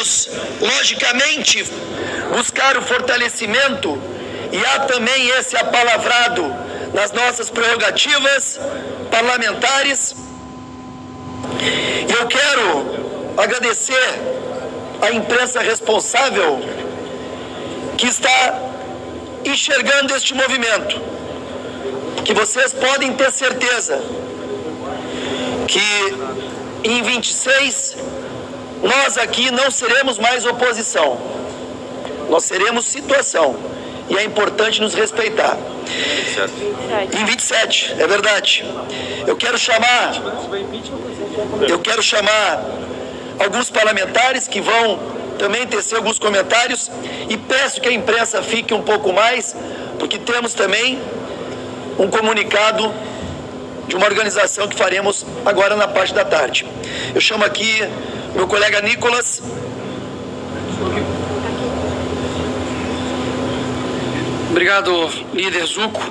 vamos, logicamente, buscar o fortalecimento, e há também esse apalavrado nas nossas prerrogativas parlamentares. Eu quero agradecer à imprensa responsável que está enxergando este movimento, que vocês podem ter certeza que em 26 nós aqui não seremos mais oposição, nós seremos situação, e é importante nos respeitar. Em 27, é verdade. Eu quero chamar alguns parlamentares que vão também tecer alguns comentários, e peço que a imprensa fique um pouco mais, porque temos também um comunicado de uma organização que faremos agora na parte da tarde. Eu chamo aqui meu colega Nicolas. Obrigado, líder Zuco.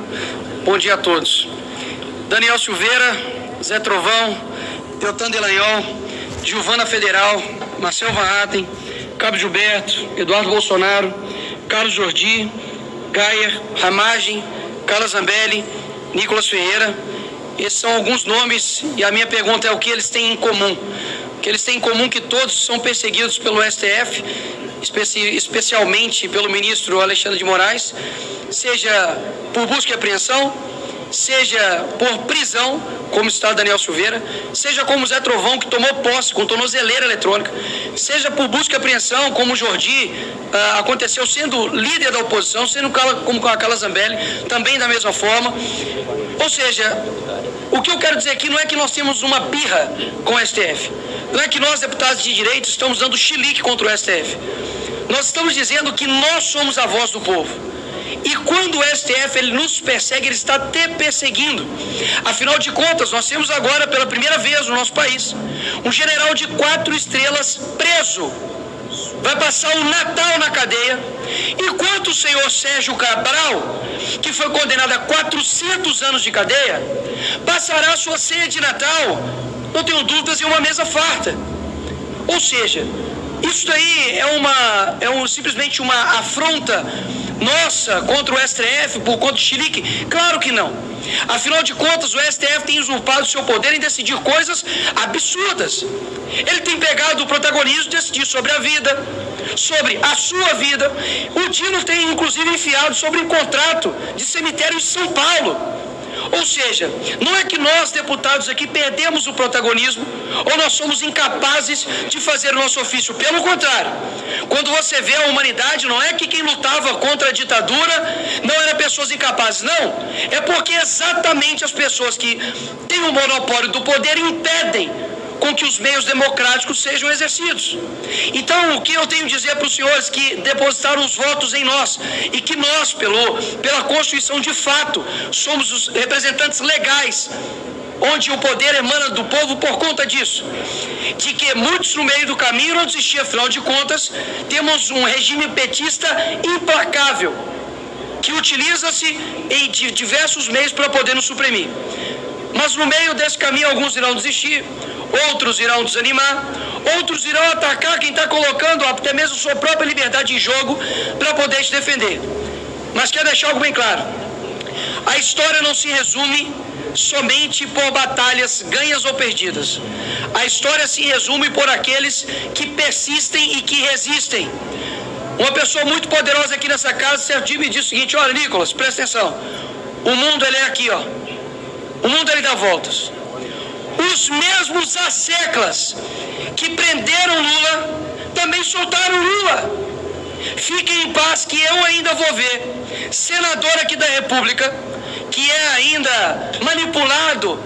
Bom dia a todos. Daniel Silveira, Zé Trovão, Deltan Delanhol, Giovana Federal, Marcel Van Hatten, Cabo Gilberto, Eduardo Bolsonaro, Carlos Jordi, Gayer, Ramagem, Carla Zambelli, Nicolas Ferreira. Esses são alguns nomes, e a minha pergunta é o que eles têm em comum. O que eles têm em comum é que todos são perseguidos pelo STF, especialmente pelo ministro Alexandre de Moraes, seja por busca e apreensão, seja por prisão, como está Daniel Silveira, seja como Zé Trovão, que tomou posse com tornozeleira eletrônica, seja por busca e apreensão, como o Jordi aconteceu sendo líder da oposição, sendo como a Carla Zambelli, também da mesma forma. Ou seja, o que eu quero dizer aqui não é que nós temos uma birra com o STF, não é que nós, deputados de direito, estamos dando chilique contra o STF. Nós estamos dizendo que nós somos a voz do povo. E quando o STF ele nos persegue, ele está te perseguindo. Afinal de contas, nós temos agora, pela primeira vez no nosso país, um general de 4 estrelas preso. Vai passar o Natal na cadeia. Enquanto o senhor Sérgio Cabral, que foi condenado a 400 anos de cadeia, passará a sua ceia de Natal, não tenho dúvidas, em uma mesa farta. Ou seja, isso daí é simplesmente uma afronta nossa contra o STF por conta de chilique? Claro que não. Afinal de contas, o STF tem usurpado o seu poder em decidir coisas absurdas. Ele tem pegado o protagonismo de decidir sobre a vida, sobre a sua vida. O Dino tem inclusive enfiado sobre o contrato de cemitério em São Paulo. Ou seja, não é que nós, deputados aqui, perdemos o protagonismo ou nós somos incapazes de fazer o nosso ofício. Pelo contrário, quando você vê a humanidade, não é que quem lutava contra a ditadura não eram pessoas incapazes, não. É porque exatamente as pessoas que têm o monopólio do poder impedem com que os meios democráticos sejam exercidos. Então, o que eu tenho a dizer para os senhores que depositaram os votos em nós e que nós, pela Constituição, de fato, somos os representantes legais, onde o poder emana do povo por conta disso, de que muitos no meio do caminho não desistiram, afinal de contas, temos um regime petista implacável, que utiliza-se em diversos meios para poder nos suprimir. Mas no meio desse caminho alguns irão desistir, outros irão desanimar, outros irão atacar quem está colocando até mesmo sua própria liberdade em jogo para poder se defender. Mas quero deixar algo bem claro: a história não se resume somente por batalhas ganhas ou perdidas. A história se resume por aqueles que persistem e que resistem. Uma pessoa muito poderosa aqui nessa casa certo dia me disse o seguinte: olha, Nicolas, presta atenção, o mundo ele é aqui, ó. O mundo ele dá voltas. Os mesmos asseclas que prenderam Lula também soltaram Lula. Fiquem em paz que eu ainda vou ver senador aqui da República que é ainda manipulado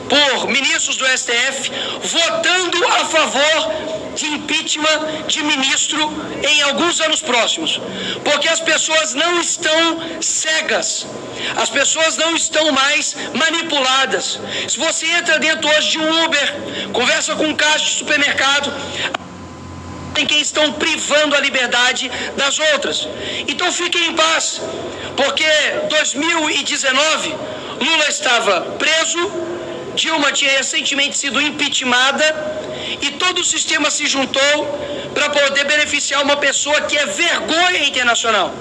por ministros do STF votando a favor de impeachment de ministro em alguns anos próximos, porque as pessoas não estão cegas, as pessoas não estão mais manipuladas. Se você entra dentro hoje de um Uber, conversa com um caixa de supermercado, tem quem estão privando a liberdade das outras. Então fiquem em paz, porque 2019 Lula estava preso, Dilma tinha recentemente sido impeachmentada e todo o sistema se juntou para poder beneficiar uma pessoa que é vergonha internacional.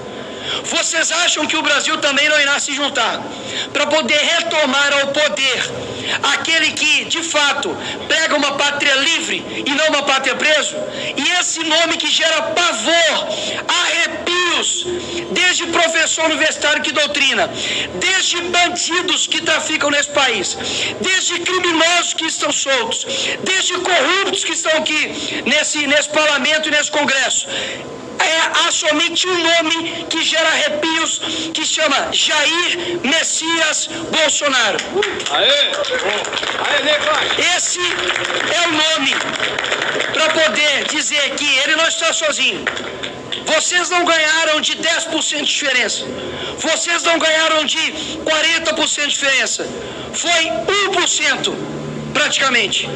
Vocês acham que o Brasil também não irá se juntar para poder retomar ao poder aquele que, de fato, prega uma pátria livre e não uma pátria preso? E esse nome que gera pavor, arrepios, desde professor universitário que doutrina, desde bandidos que traficam nesse país, desde criminosos que estão soltos, desde corruptos que estão aqui nesse parlamento e nesse congresso. Há somente um nome que gera arrepios, que chama Jair Messias Bolsonaro. Esse é o nome para poder dizer que ele não está sozinho. Vocês não ganharam de 10% de diferença. Vocês não ganharam de 40% de diferença. Foi 1% praticamente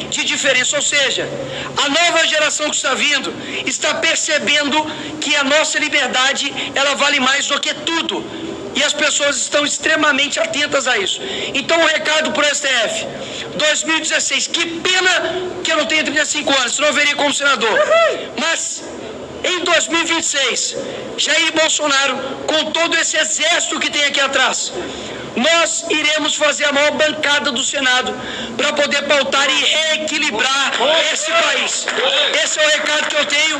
de diferença, ou seja, a nova geração que está vindo está percebendo que a nossa liberdade, ela vale mais do que tudo, e as pessoas estão extremamente atentas a isso. Então, o recado para o STF: 2016, que pena que eu não tenho 35 anos, senão eu veria como senador, mas em 2026, Jair Bolsonaro, com todo esse exército que tem aqui atrás, nós iremos fazer a maior bancada do Senado para poder pautar e reequilibrar esse país. Esse é o recado que eu tenho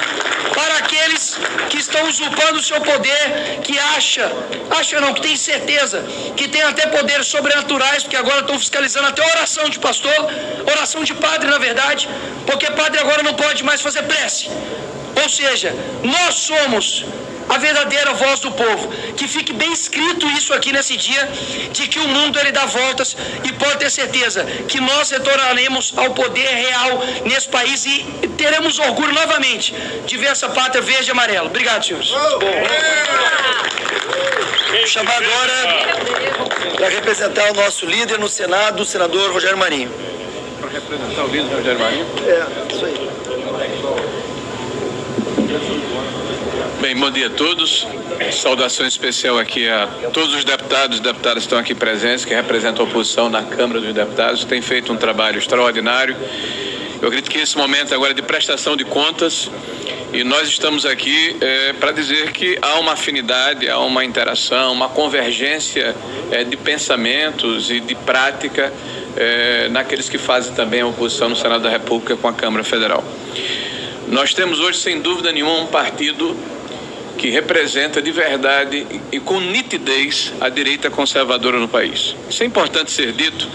para aqueles que estão usurpando o seu poder, que que tem certeza, que tem até poderes sobrenaturais, porque agora estão fiscalizando até oração de pastor, oração de padre, na verdade, porque padre agora não pode mais fazer prece. Ou seja, nós somos a verdadeira voz do povo. Que fique bem escrito isso aqui nesse dia, de que o mundo ele dá voltas, e pode ter certeza que nós retornaremos ao poder real nesse país e teremos orgulho novamente de ver essa pátria verde e amarela. Obrigado, senhores. Vou chamar agora para representar o nosso líder no Senado, o senador Rogério Marinho. Para representar o líder Rogério Marinho? Isso aí. Bem, bom dia a todos. Saudação especial aqui a todos os deputados e deputadas que estão aqui presentes, que representam a oposição na Câmara dos Deputados, têm feito um trabalho extraordinário. Eu acredito que esse momento agora é de prestação de contas, e nós estamos aqui para dizer que há uma afinidade, há uma interação, uma convergência de pensamentos e de prática naqueles que fazem também a oposição no Senado da República com a Câmara Federal. Nós temos hoje, sem dúvida nenhuma, um partido que representa de verdade e com nitidez a direita conservadora no país. Isso é importante ser dito,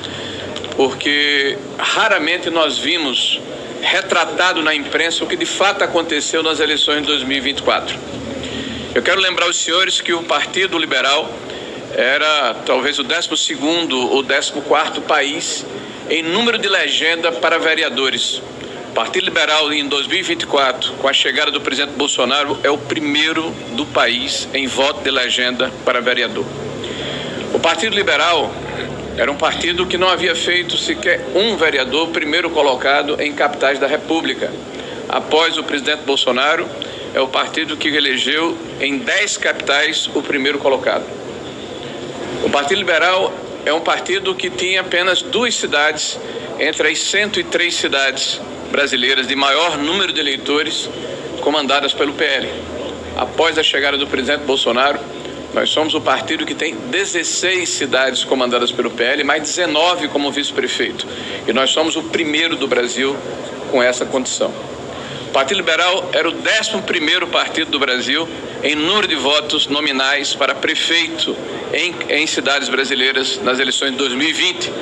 porque raramente nós vimos retratado na imprensa o que de fato aconteceu nas eleições de 2024. Eu quero lembrar aos senhores que o Partido Liberal era talvez o 12º ou 14º país em número de legenda para vereadores. O Partido Liberal, em 2024, com a chegada do presidente Bolsonaro, é o primeiro do país em voto de legenda para vereador. O Partido Liberal era um partido que não havia feito sequer um vereador primeiro colocado em capitais da República. Após o presidente Bolsonaro, é o partido que elegeu em 10 capitais o primeiro colocado. O Partido Liberal é um partido que tinha apenas 2 cidades entre as 103 cidades brasileiras de maior número de eleitores comandadas pelo PL. Após a chegada do presidente Bolsonaro, nós somos o partido que tem 16 cidades comandadas pelo PL, mais 19 como vice-prefeito. E nós somos o primeiro do Brasil com essa condição. O Partido Liberal era o 11º partido do Brasil em número de votos nominais para prefeito em cidades brasileiras nas eleições de 2020.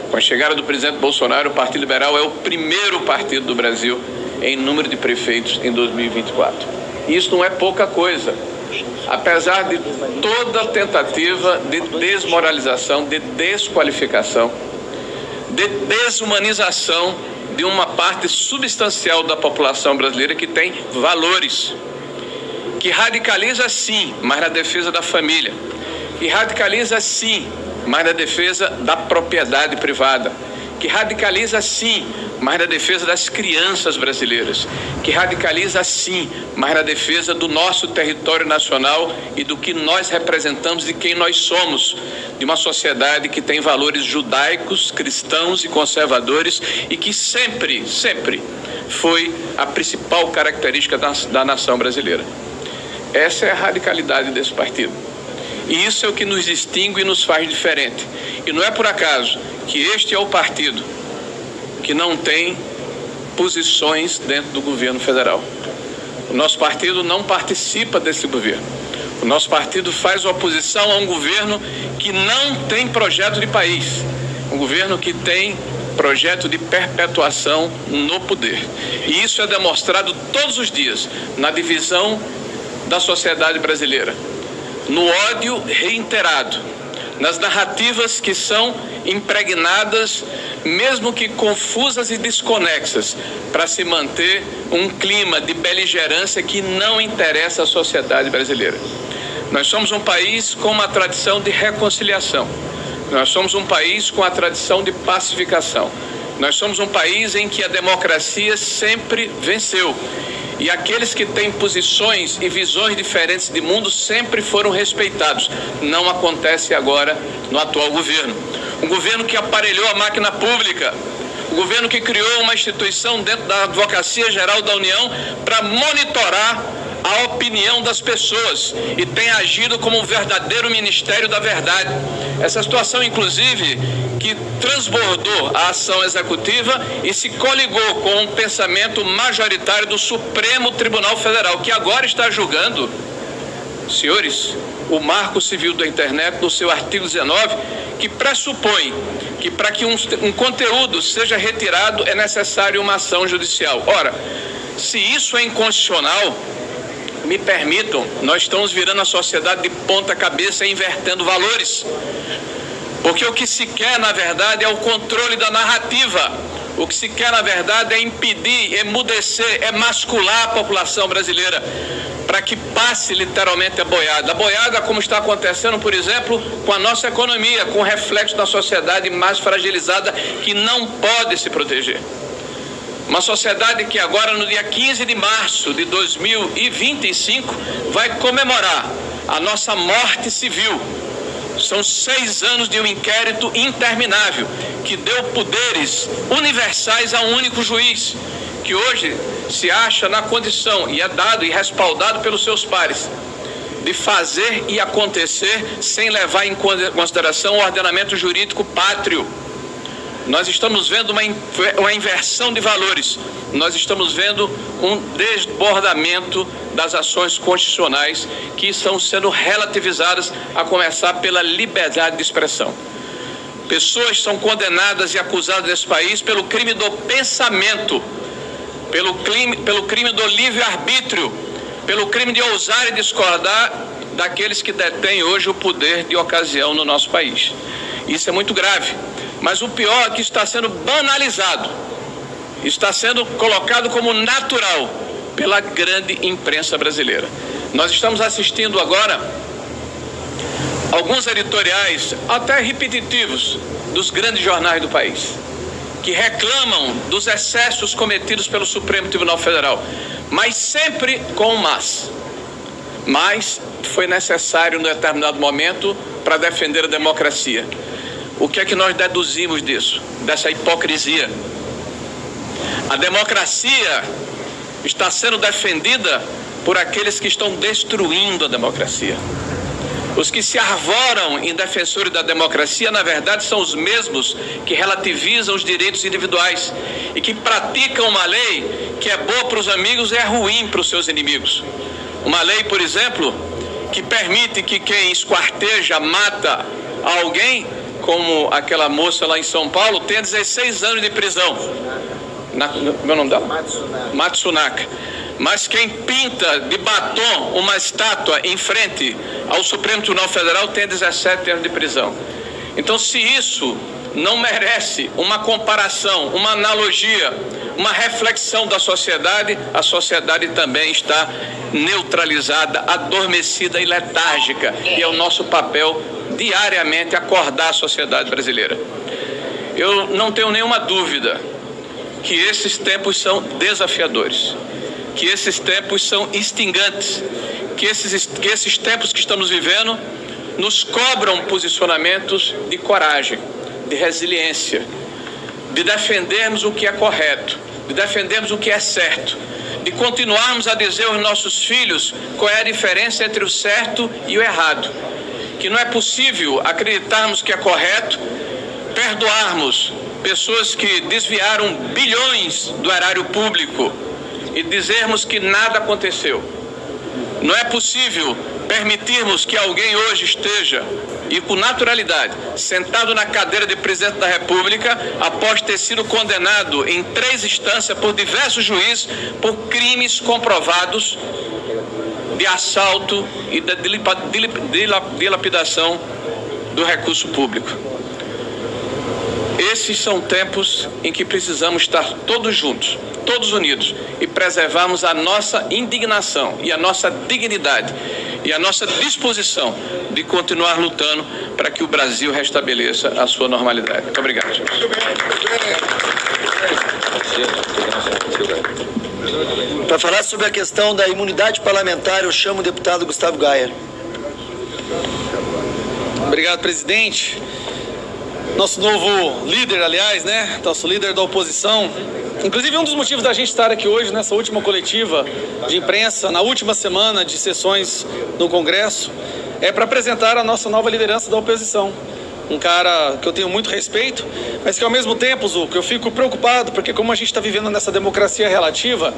Com a chegada do presidente Bolsonaro, o Partido Liberal é o primeiro partido do Brasil em número de prefeitos em 2024. E isso não é pouca coisa. Apesar de toda tentativa de desmoralização, de desqualificação, de desumanização de uma parte substancial da população brasileira que tem valores, que radicaliza sim, mas na defesa da família, que radicaliza sim, mas na defesa da propriedade privada, que radicaliza sim, mas na defesa das crianças brasileiras, que radicaliza sim, mas na defesa do nosso território nacional e do que nós representamos e quem nós somos, de uma sociedade que tem valores judaicos, cristãos e conservadores e que sempre foi a principal característica da nação brasileira. Essa é a radicalidade desse partido. E isso é o que nos distingue e nos faz diferente. E não é por acaso que este é o partido que não tem posições dentro do governo federal. O nosso partido não participa desse governo. O nosso partido faz oposição a um governo que não tem projeto de país. Um governo que tem projeto de perpetuação no poder. E isso é demonstrado todos os dias na divisão da sociedade brasileira, no ódio reiterado, nas narrativas que são impregnadas, mesmo que confusas e desconexas, para se manter um clima de beligerância que não interessa à sociedade brasileira. Nós somos um país com uma tradição de reconciliação. Nós somos um país com a tradição de pacificação. Nós somos um país em que a democracia sempre venceu. E aqueles que têm posições e visões diferentes de mundo sempre foram respeitados. Não acontece agora no atual governo. Um governo que aparelhou a máquina pública. Um governo que criou uma instituição dentro da Advocacia Geral da União para monitorar a opinião das pessoas e tem agido como um verdadeiro Ministério da Verdade. Essa situação, inclusive, que transbordou a ação executiva e se coligou com um pensamento majoritário do Supremo Tribunal Federal, que agora está julgando, senhores, o Marco Civil da Internet, no seu artigo 19, que pressupõe que para que um conteúdo seja retirado é necessário uma ação judicial. Ora, se isso é inconstitucional, me permitam, nós estamos virando a sociedade de ponta cabeça e invertendo valores. Porque o que se quer, na verdade, é o controle da narrativa. O que se quer, na verdade, é impedir, emudecer, é mascular a população brasileira para que passe literalmente a boiada. A boiada, como está acontecendo, por exemplo, com a nossa economia, com o reflexo da sociedade mais fragilizada que não pode se proteger. Uma sociedade que agora, no dia 15 de março de 2025, vai comemorar a nossa morte civil. São 6 anos de um inquérito interminável que deu poderes universais a um único juiz, que hoje se acha na condição, e é dado e respaldado pelos seus pares, de fazer e acontecer sem levar em consideração o ordenamento jurídico pátrio. Nós estamos vendo uma inversão de valores, nós estamos vendo um desbordamento das ações constitucionais que estão sendo relativizadas, a começar pela liberdade de expressão. Pessoas são condenadas e acusadas nesse país pelo crime do pensamento, pelo crime do livre-arbítrio, pelo crime de ousar e discordar daqueles que detêm hoje o poder de ocasião no nosso país. Isso é muito grave. Mas o pior é que está sendo banalizado, está sendo colocado como natural pela grande imprensa brasileira. Nós estamos assistindo agora alguns editoriais, até repetitivos, dos grandes jornais do país, que reclamam dos excessos cometidos pelo Supremo Tribunal Federal, mas sempre com mas. Mas foi necessário, em determinado momento, para defender a democracia. O que é que nós deduzimos disso, dessa hipocrisia? A democracia está sendo defendida por aqueles que estão destruindo a democracia. Os que se arvoram em defensores da democracia, na verdade, são os mesmos que relativizam os direitos individuais e que praticam uma lei que é boa para os amigos e é ruim para os seus inimigos. Uma lei, por exemplo, que permite que quem esquarteja, mata alguém, como aquela moça lá em São Paulo, tenha 16 anos de prisão. Meu nome dela? Matsunaka. Mas quem pinta de batom uma estátua em frente ao Supremo Tribunal Federal tem 17 anos de prisão. Então, se isso não merece uma comparação, uma analogia, uma reflexão da sociedade, a sociedade também está neutralizada, adormecida e letárgica. E é o nosso papel diariamente acordar a sociedade brasileira. Eu não tenho nenhuma dúvida que esses tempos são desafiadores, que esses tempos são extingantes, que esses tempos que estamos vivendo nos cobram posicionamentos de coragem, de resiliência, de defendermos o que é correto, de defendermos o que é certo, de continuarmos a dizer aos nossos filhos qual é a diferença entre o certo e o errado, que não é possível acreditarmos que é correto perdoarmos pessoas que desviaram bilhões do erário público e dizermos que nada aconteceu. Não é possível permitirmos que alguém hoje esteja, e com naturalidade, sentado na cadeira de presidente da República, após ter sido condenado em 3 instâncias por diversos juízes por crimes comprovados de assalto e de dilapidação do recurso público. Esses são tempos em que precisamos estar todos juntos, todos unidos, e preservarmos a nossa indignação e a nossa dignidade e a nossa disposição de continuar lutando para que o Brasil restabeleça a sua normalidade. Muito obrigado, senhor. Para falar sobre a questão da imunidade parlamentar, eu chamo o deputado Gustavo Gayer. Obrigado, presidente. Nosso novo líder, aliás, né? Nosso líder da oposição. Inclusive, um dos motivos da gente estar aqui hoje, nessa última coletiva de imprensa, na última semana de sessões no Congresso, é para apresentar a nossa nova liderança da oposição. Um cara que eu tenho muito respeito, mas que ao mesmo tempo, Zuco, eu fico preocupado, porque como a gente está vivendo nessa democracia relativa,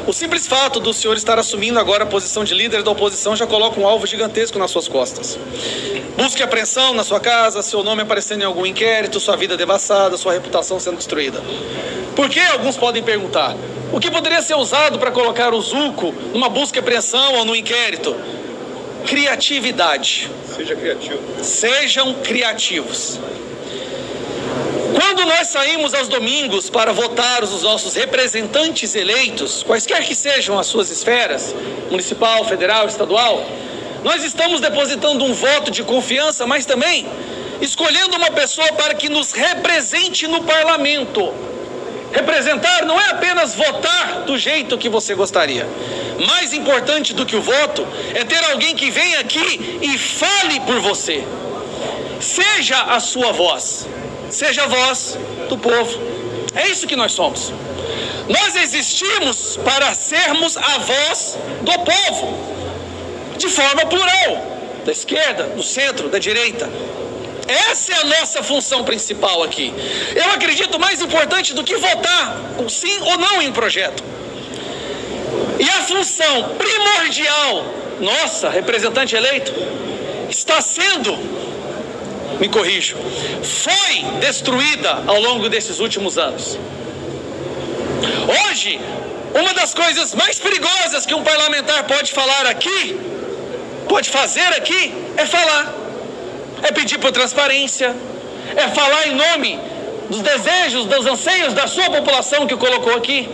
o simples fato do senhor estar assumindo agora a posição de líder da oposição já coloca um alvo gigantesco nas suas costas. Busque apreensão na sua casa, seu nome aparecendo em algum inquérito, sua vida devassada, sua reputação sendo destruída. Por que, alguns podem perguntar, o que poderia ser usado para colocar o Zuco numa busca e apreensão ou no inquérito? Criatividade. Seja criativo. Sejam criativos. Quando nós saímos aos domingos para votar os nossos representantes eleitos, quaisquer que sejam as suas esferas, municipal, federal, estadual, nós estamos depositando um voto de confiança, mas também escolhendo uma pessoa para que nos represente no parlamento. Representar não é apenas votar do jeito que você gostaria. Mais importante do que o voto é ter alguém que venha aqui e fale por você. Seja a sua voz, seja a voz do povo. É isso que nós somos. Nós existimos para sermos a voz do povo, de forma plural, da esquerda, do centro, da direita. Essa é a nossa função principal aqui. Eu acredito mais importante do que votar sim ou não em um projeto. E a função primordial, nossa, representante eleito, está sendo, me corrijo, foi destruída ao longo desses últimos anos. Hoje, uma das coisas mais perigosas que um parlamentar pode falar aqui, pode fazer aqui, é falar. É pedir por transparência, é falar em nome dos desejos, dos anseios da sua população que o colocou aqui.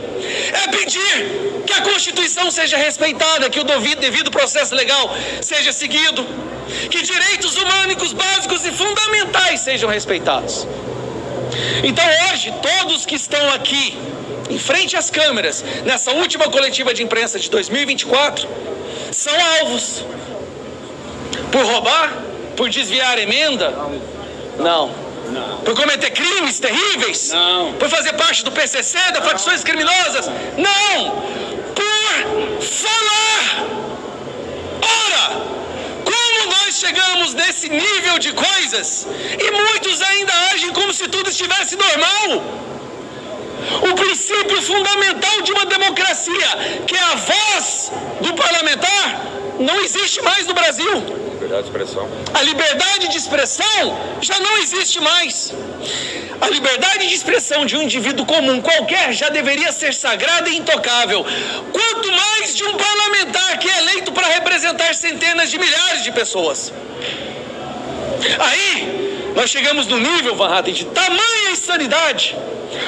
É pedir que a Constituição seja respeitada, que o devido processo legal seja seguido, que direitos humanos básicos e fundamentais sejam respeitados. Então hoje, todos que estão aqui, em frente às câmeras, nessa última coletiva de imprensa de 2024, são alvos. Por roubar? Por desviar emenda? Não. Por cometer crimes terríveis? Não. Por fazer parte do PCC, das facções criminosas? Não. Por falar. Ora, como nós chegamos nesse nível de coisas e muitos ainda agem como se tudo estivesse normal? O princípio fundamental de uma democracia, que é a voz do parlamentar, não existe mais no Brasil. Liberdade de expressão. A liberdade de expressão já não existe mais. A liberdade de expressão de um indivíduo comum qualquer já deveria ser sagrada e intocável. Quanto mais de um parlamentar que é eleito para representar centenas de milhares de pessoas. Aí, nós chegamos no nível, Van Hatten, de tamanha insanidade,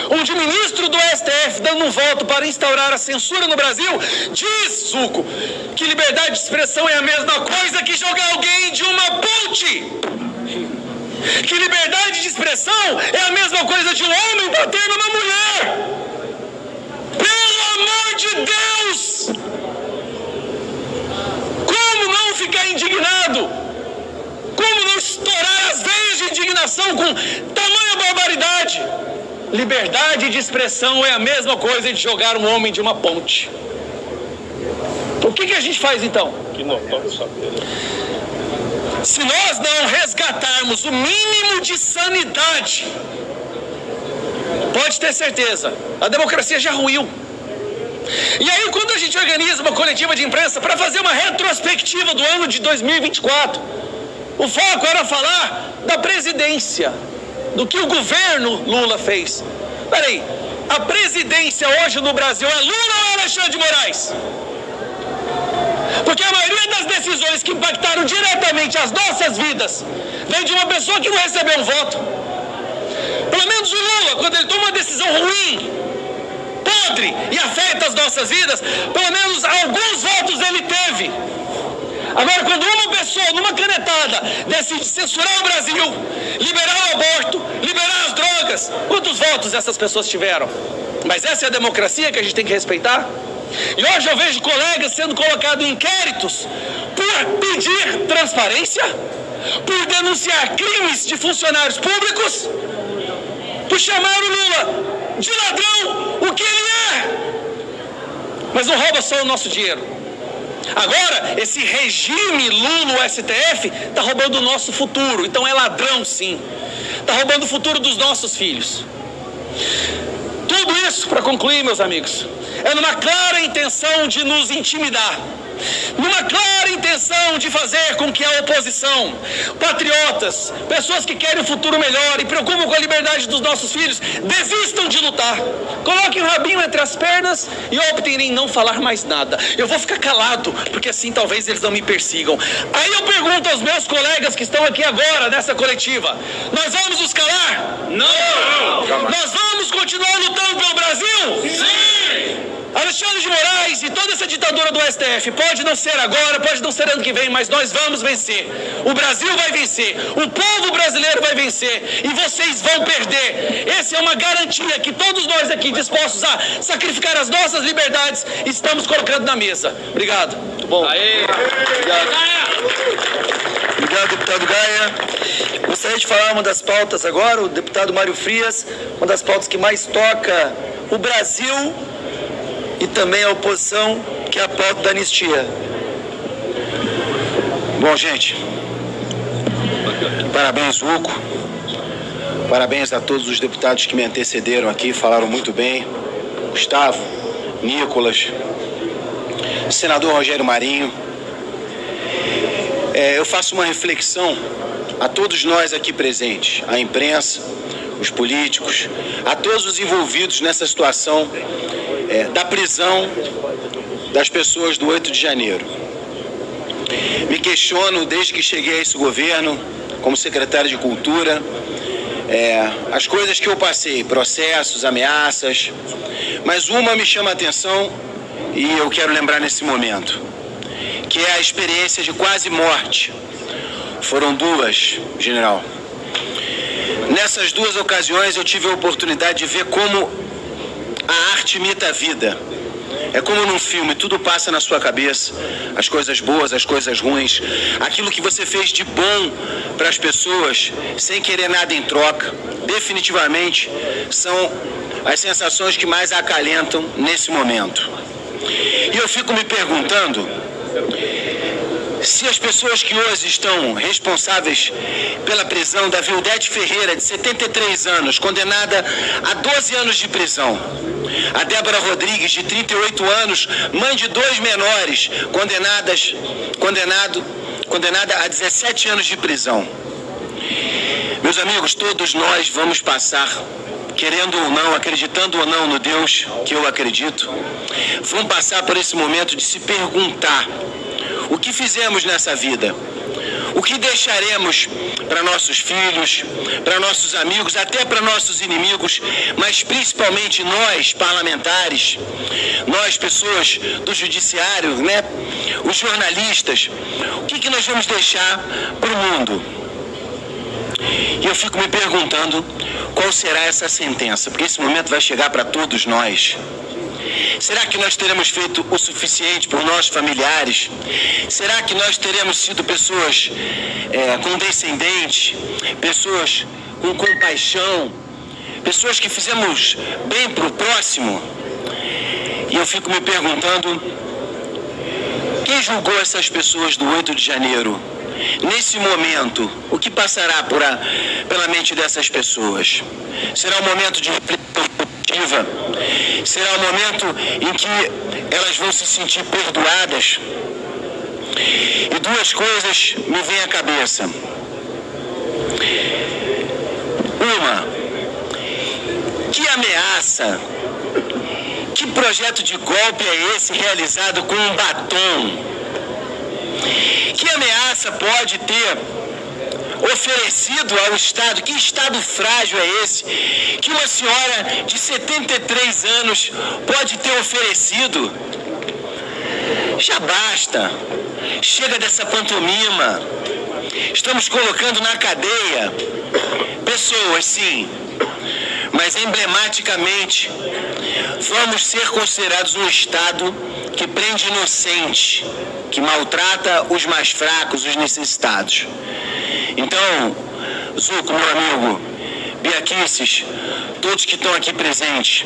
onde o ministro do STF, dando um voto para instaurar a censura no Brasil, diz, Zuco, que liberdade de expressão é a mesma coisa que jogar alguém de uma ponte. que liberdade de expressão é a mesma coisa de um homem bater numa mulher. Pelo amor de Deus! Como não ficar indignado? Como não estourar as veias de indignação com tamanha barbaridade? Liberdade de expressão é a mesma coisa de jogar um homem de uma ponte. O que a gente faz então? Se nós não resgatarmos o mínimo de sanidade, pode ter certeza, a democracia já ruiu. E aí, quando a gente organiza uma coletiva de imprensa para fazer uma retrospectiva do ano de 2024, o foco era falar da presidência, do que o governo Lula fez. Peraí, a presidência hoje no Brasil é Lula ou Alexandre de Moraes? Porque a maioria das decisões que impactaram diretamente as nossas vidas vem de uma pessoa que não recebeu um voto. Pelo menos o Lula, quando ele toma uma decisão ruim, podre e afeta as nossas vidas, pelo menos alguns votos ele teve. Agora, quando uma pessoa, numa canetada, decide censurar o Brasil, liberar o aborto, liberar as drogas, quantos votos essas pessoas tiveram? Mas essa é a democracia que a gente tem que respeitar? E hoje eu vejo colegas sendo colocados em inquéritos por pedir transparência, por denunciar crimes de funcionários públicos, por chamar o Lula de ladrão, o que ele é. Mas não rouba só o nosso dinheiro. Agora, esse regime Lula, o STF, está roubando o nosso futuro. Então é ladrão, sim. Está roubando o futuro dos nossos filhos. Tudo isso, para concluir, meus amigos, é numa clara intenção de nos intimidar, numa clara intenção de fazer com que a oposição, patriotas, pessoas que querem um futuro melhor e preocupam com a liberdade dos nossos filhos, desistam de lutar. Coloquem o rabinho entre as pernas e optem em não falar mais nada. Eu vou ficar calado, porque assim talvez eles não me persigam. Aí eu pergunto aos meus colegas que estão aqui agora nessa coletiva: nós vamos nos calar? Não! Nós vamos continuar lutando pelo Brasil? Sim! Alexandre de Moraes e toda essa ditadura do STF pode não ser agora, pode não ser ano que vem, mas nós vamos vencer. O Brasil vai vencer, o povo brasileiro vai vencer e vocês vão perder. Essa é uma garantia que todos nós aqui dispostos a sacrificar as nossas liberdades estamos colocando na mesa. Obrigado. Muito bom. Obrigado. Obrigado, deputado Gaia. Gostaria de falar uma das pautas agora, o deputado Mário Frias, uma das pautas que mais toca o Brasil e também a oposição, que é a pauta da anistia. Bom, gente, parabéns, Hugo. Parabéns a todos os deputados que me antecederam aqui, falaram muito bem. Gustavo, Nicolas, senador Rogério Marinho. Eu faço uma reflexão a todos nós aqui presentes, a imprensa, os políticos, a todos os envolvidos nessa situação da prisão das pessoas do 8 de janeiro. Me questiono, desde que cheguei a esse governo, como secretário de Cultura, as coisas que eu passei, processos, ameaças, mas uma me chama a atenção e eu quero lembrar nesse momento, que é a experiência de quase morte. Foram duas, general. Nessas duas ocasiões eu tive a oportunidade de ver como a arte imita a vida. É como num filme, tudo passa na sua cabeça, as coisas boas, as coisas ruins, aquilo que você fez de bom para as pessoas, sem querer nada em troca, definitivamente são as sensações que mais acalentam nesse momento. E eu fico me perguntando se as pessoas que hoje estão responsáveis pela prisão da Vildete Ferreira, de 73 anos, condenada a 12 anos de prisão, a Débora Rodrigues, de 38 anos, mãe de 2 menores, condenada a 17 anos de prisão. Meus amigos, todos nós vamos passar, querendo ou não, acreditando ou não no Deus que eu acredito, vamos passar por esse momento de se perguntar: o que fizemos nessa vida? O que deixaremos para nossos filhos, para nossos amigos, até para nossos inimigos, mas principalmente nós, parlamentares, nós, pessoas do judiciário, né? Os jornalistas, o que nós vamos deixar para o mundo? E eu fico me perguntando qual será essa sentença, porque esse momento vai chegar para todos nós. Será que nós teremos feito o suficiente por nossos familiares? Será que nós teremos sido pessoas condescendentes, pessoas com compaixão, pessoas que fizemos bem para o próximo? E eu fico me perguntando, quem julgou essas pessoas do 8 de janeiro? Nesse momento, o que passará pela mente dessas pessoas? Será um momento de reflexão positiva? Será um momento em que elas vão se sentir perdoadas? E duas coisas me vêm à cabeça. Uma, que ameaça, que projeto de golpe é esse realizado com um batom? Que ameaça pode ter oferecido ao Estado? Que Estado frágil é esse que uma senhora de 73 anos pode ter oferecido? Já basta, chega dessa pantomima. Estamos colocando na cadeia pessoas, sim, mas emblematicamente vamos ser considerados um Estado que prende inocente, que maltrata os mais fracos, os necessitados. Então, Zuco, meu amigo, Biaquices, todos que estão aqui presentes,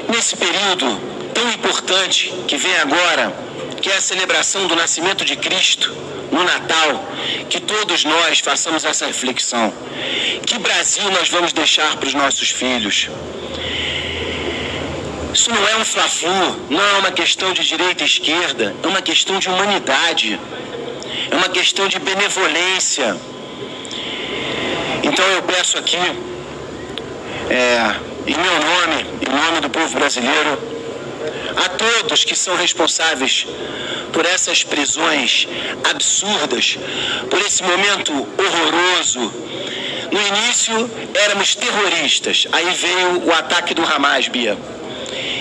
nesse período tão importante que vem agora, que é a celebração do nascimento de Cristo, no Natal, que todos nós façamos essa reflexão. Que Brasil nós vamos deixar para os nossos filhos? Isso não é um fla-flu, não é uma questão de direita e esquerda, é uma questão de humanidade, é uma questão de benevolência. Então eu peço aqui, em meu nome, em nome do povo brasileiro, a todos que são responsáveis por essas prisões absurdas, por esse momento horroroso. No início éramos terroristas, aí veio o ataque do Hamas, Bia.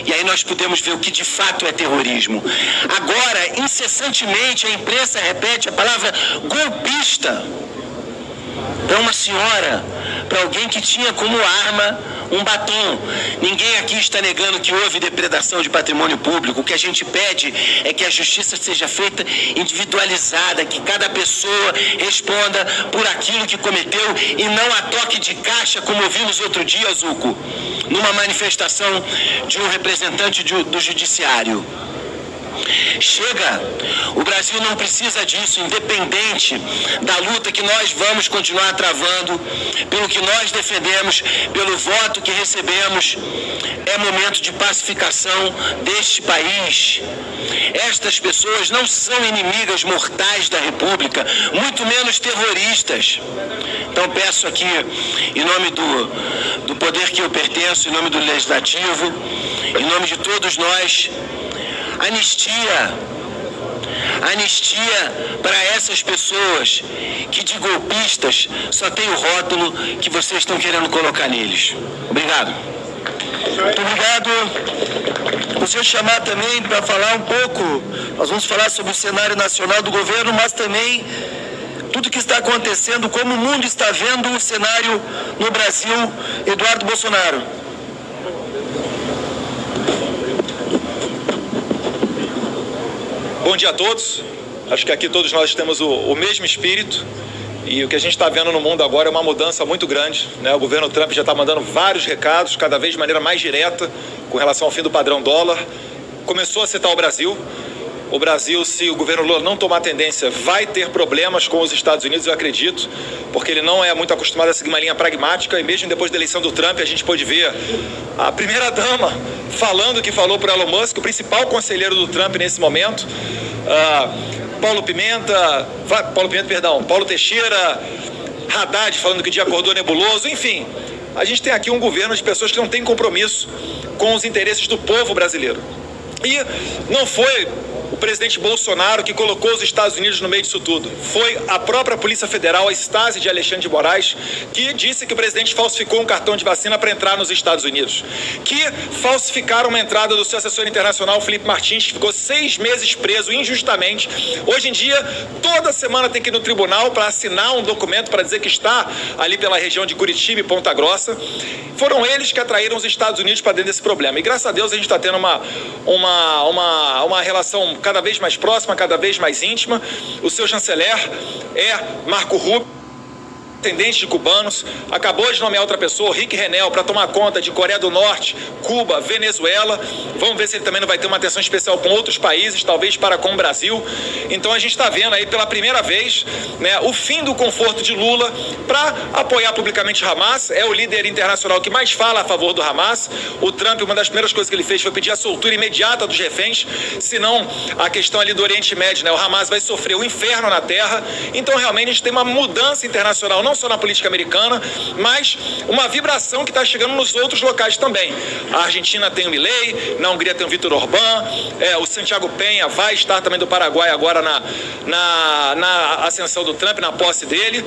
E aí nós podemos ver o que de fato é terrorismo. Agora, incessantemente, a imprensa repete a palavra golpista para uma senhora, para alguém que tinha como arma um batom. Ninguém aqui está negando que houve depredação de patrimônio público. O que a gente pede é que a justiça seja feita individualizada, que cada pessoa responda por aquilo que cometeu e não a toque de caixa, como vimos outro dia, Zuco, numa manifestação de um representante do judiciário. Chega! O Brasil não precisa disso, independente da luta que nós vamos continuar travando, pelo que nós defendemos, pelo voto que recebemos. É momento de pacificação deste país. Estas pessoas não são inimigas mortais da República, muito menos terroristas. Então peço aqui, em nome do poder que eu pertenço, em nome do Legislativo, em nome de todos nós, anistia para essas pessoas que de golpistas só tem o rótulo que vocês estão querendo colocar neles. Obrigado. Muito obrigado. Vou te chamar também para falar um pouco, nós vamos falar sobre o cenário nacional do governo, mas também tudo que está acontecendo, como o mundo está vendo o cenário no Brasil. Eduardo Bolsonaro. Bom dia a todos. Acho que aqui todos nós temos o mesmo espírito e o que a gente está vendo no mundo agora é uma mudança muito grande, né? O governo Trump já está mandando vários recados, cada vez de maneira mais direta, com relação ao fim do padrão dólar. Começou a citar o Brasil. O Brasil, se o governo Lula não tomar tendência, vai ter problemas com os Estados Unidos, eu acredito, porque ele não é muito acostumado a seguir uma linha pragmática, e mesmo depois da eleição do Trump, a gente pôde ver a primeira-dama falando o que falou para Elon Musk, o principal conselheiro do Trump nesse momento, Paulo Teixeira, Haddad falando que o dia acordou nebuloso, enfim. A gente tem aqui um governo de pessoas que não têm compromisso com os interesses do povo brasileiro. E não foi o presidente Bolsonaro que colocou os Estados Unidos no meio disso tudo. Foi a própria Polícia Federal, a Stasi de Alexandre de Moraes, que disse que o presidente falsificou um cartão de vacina para entrar nos Estados Unidos. Que falsificaram uma entrada do seu assessor internacional, Felipe Martins, que ficou 6 meses preso injustamente. Hoje em dia, toda semana tem que ir no tribunal para assinar um documento para dizer que está ali pela região de Curitiba e Ponta Grossa. Foram eles que atraíram os Estados Unidos para dentro desse problema. E graças a Deus a gente está tendo uma relação cada vez mais próxima, cada vez mais íntima. O seu chanceler é Marco Rubio, descendente de cubanos, acabou de nomear outra pessoa, Rick Renel, para tomar conta de Coreia do Norte, Cuba, Venezuela. Vamos ver se ele também não vai ter uma atenção especial com outros países, talvez para com o Brasil. Então a gente está vendo aí pela primeira vez, né, o fim do conforto de Lula para apoiar publicamente Hamas. É o líder internacional que mais fala a favor do Hamas. O Trump, uma das primeiras coisas que ele fez foi pedir a soltura imediata dos reféns, senão a questão ali do Oriente Médio, né, o Hamas vai sofrer o inferno na terra. Então realmente a gente tem uma mudança internacional, não só na política americana, mas uma vibração que está chegando nos outros locais também. A Argentina tem o Milei, na Hungria tem o Vítor Orbán, o Santiago Penha vai estar também do Paraguai agora na ascensão do Trump, na posse dele.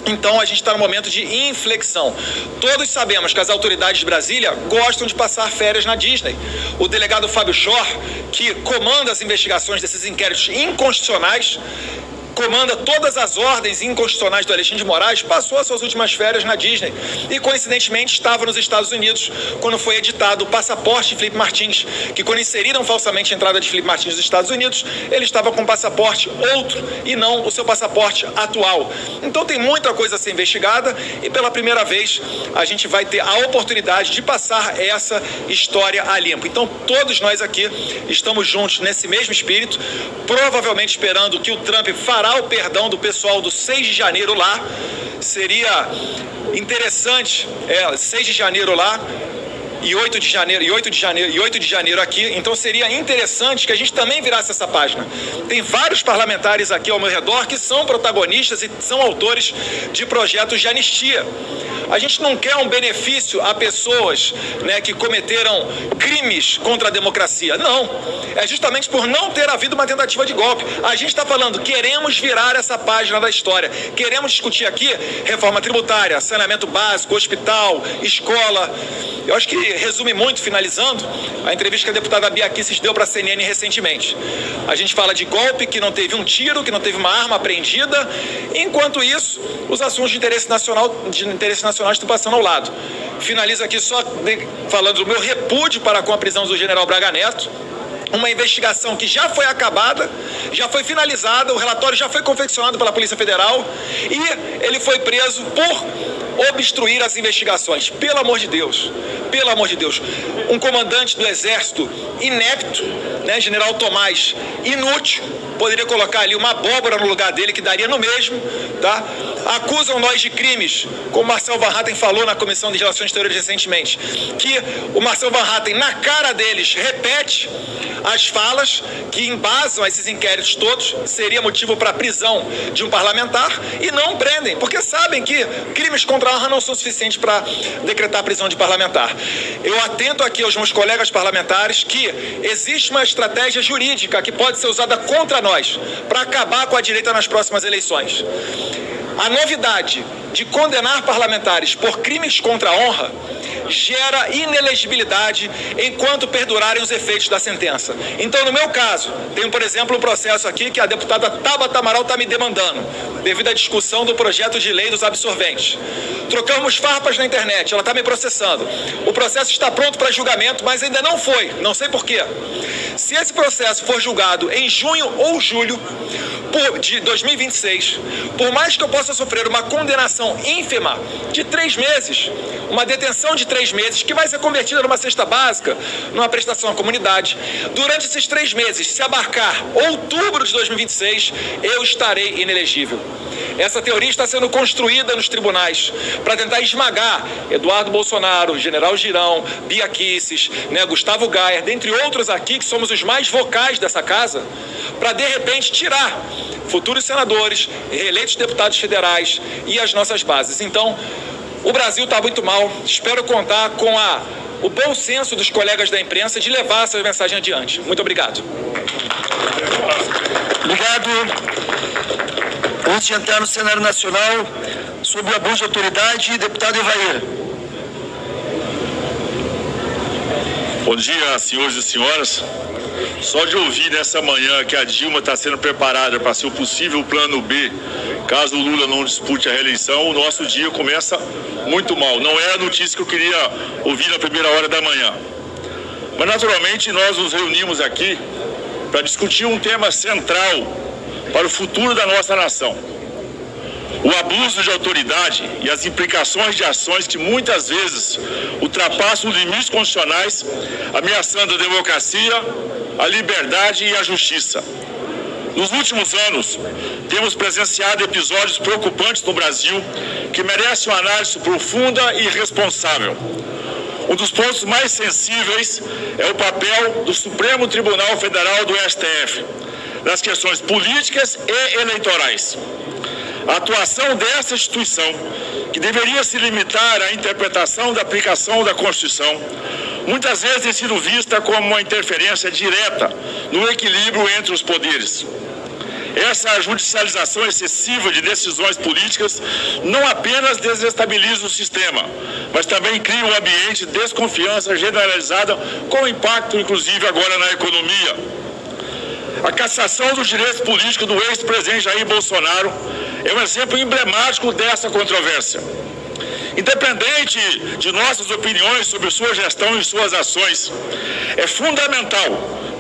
Então a gente está no momento de inflexão. Todos sabemos que as autoridades de Brasília gostam de passar férias na Disney. O delegado Fábio Schor, que comanda as investigações desses inquéritos inconstitucionais, comanda todas as ordens inconstitucionais do Alexandre de Moraes, passou as suas últimas férias na Disney e, coincidentemente, estava nos Estados Unidos quando foi editado o passaporte de Felipe Martins, que quando inseriram falsamente a entrada de Felipe Martins nos Estados Unidos, ele estava com um passaporte outro e não o seu passaporte atual. Então tem muita coisa a ser investigada e pela primeira vez a gente vai ter a oportunidade de passar essa história a limpo. Então todos nós aqui estamos juntos nesse mesmo espírito, provavelmente esperando que o Trump fará o perdão do pessoal do 6 de janeiro lá. Seria interessante, 6 de janeiro lá e 8 de janeiro aqui. Então seria interessante que a gente também virasse essa página. Tem vários parlamentares aqui ao meu redor que são protagonistas e são autores de projetos de anistia. A gente não quer um benefício a pessoas, né, que cometeram crimes contra a democracia. Não. É justamente por não ter havido uma tentativa de golpe. A gente está falando, queremos virar essa página da história. Queremos discutir aqui reforma tributária, saneamento básico, hospital, escola. Eu acho que resume muito, finalizando, a entrevista que a deputada Bia Kicis deu para a CNN recentemente. A gente fala de golpe, que não teve um tiro, que não teve uma arma apreendida. Enquanto isso, os assuntos de interesse nacional estão passando ao lado. Finalizo aqui só falando do meu repúdio para com a prisão do general Braga Neto. Uma investigação que já foi acabada, já foi finalizada, o relatório já foi confeccionado pela Polícia Federal e ele foi preso por obstruir as investigações. Pelo amor de Deus, um comandante do Exército inepto, né, General Tomás, inútil, poderia colocar ali uma abóbora no lugar dele, que daria no mesmo, tá? Acusam nós de crimes, como o Marcel Van Hatten falou na Comissão de Relações Exteriores recentemente, que o Marcel Van Hatten, na cara deles, repete as falas que embasam esses inquéritos todos, seria motivo para a prisão de um parlamentar, e não prendem, porque sabem que crimes contra a honra não são suficientes para decretar a prisão de parlamentar. Eu atento aqui aos meus colegas parlamentares que existe uma estratégia jurídica que pode ser usada contra nós para acabar com a direita nas próximas eleições. A novidade de condenar parlamentares por crimes contra a honra gera inelegibilidade enquanto perdurarem os efeitos da sentença. Então, no meu caso, tem, por exemplo, um processo aqui que a deputada Tabata Amaral está me demandando, devido à discussão do projeto de lei dos absorventes. Trocamos farpas na internet, ela está me processando. O processo está pronto para julgamento, mas ainda não foi, não sei por quê. Se esse processo for julgado em junho ou julho de 2026, por mais que eu possa sofrer uma condenação ínfima de 3 meses, uma detenção de 3 meses, que vai ser convertida numa cesta básica, numa prestação à comunidade, durante esses 3 meses, se abarcar outubro de 2026, eu estarei inelegível. Essa teoria está sendo construída nos tribunais para tentar esmagar Eduardo Bolsonaro, General Girão, Bia Kicis, né, Gustavo Gayer, dentre outros aqui que somos os mais vocais dessa casa, para de repente tirar futuros senadores, reeleitos deputados federais e as nossas bases. Então, o Brasil está muito mal. Espero contar com a o bom senso dos colegas da imprensa de levar essa mensagem adiante. Muito obrigado. Obrigado. Antes de entrar no cenário nacional, sobre o abuso de autoridade, deputado Evair. Bom dia, senhores e senhoras. Só de ouvir nessa manhã que a Dilma está sendo preparada para ser o possível plano B, caso o Lula não dispute a reeleição, o nosso dia começa muito mal. Não é a notícia que eu queria ouvir na primeira hora da manhã. Mas, naturalmente, nós nos reunimos aqui para discutir um tema central para o futuro da nossa nação. O abuso de autoridade e as implicações de ações que muitas vezes ultrapassam os limites constitucionais, ameaçando a democracia, a liberdade e a justiça. Nos últimos anos, temos presenciado episódios preocupantes no Brasil que merecem uma análise profunda e responsável. Um dos pontos mais sensíveis é o papel do Supremo Tribunal Federal do STF, nas questões políticas e eleitorais. A atuação dessa instituição, que deveria se limitar à interpretação da aplicação da Constituição, muitas vezes tem sido vista como uma interferência direta no equilíbrio entre os poderes. Essa judicialização excessiva de decisões políticas não apenas desestabiliza o sistema, mas também cria um ambiente de desconfiança generalizada, com impacto, inclusive, agora na economia. A cassação dos direitos políticos do ex-presidente Jair Bolsonaro é um exemplo emblemático dessa controvérsia. Independente de nossas opiniões sobre sua gestão e suas ações, é fundamental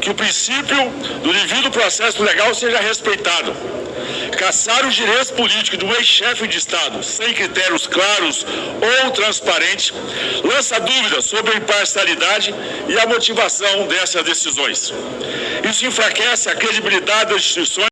que o princípio do devido processo legal seja respeitado. Cassar os direitos políticos de um ex-chefe de Estado sem critérios claros ou transparentes lança dúvidas sobre a imparcialidade e a motivação dessas decisões. Isso enfraquece a credibilidade das instituições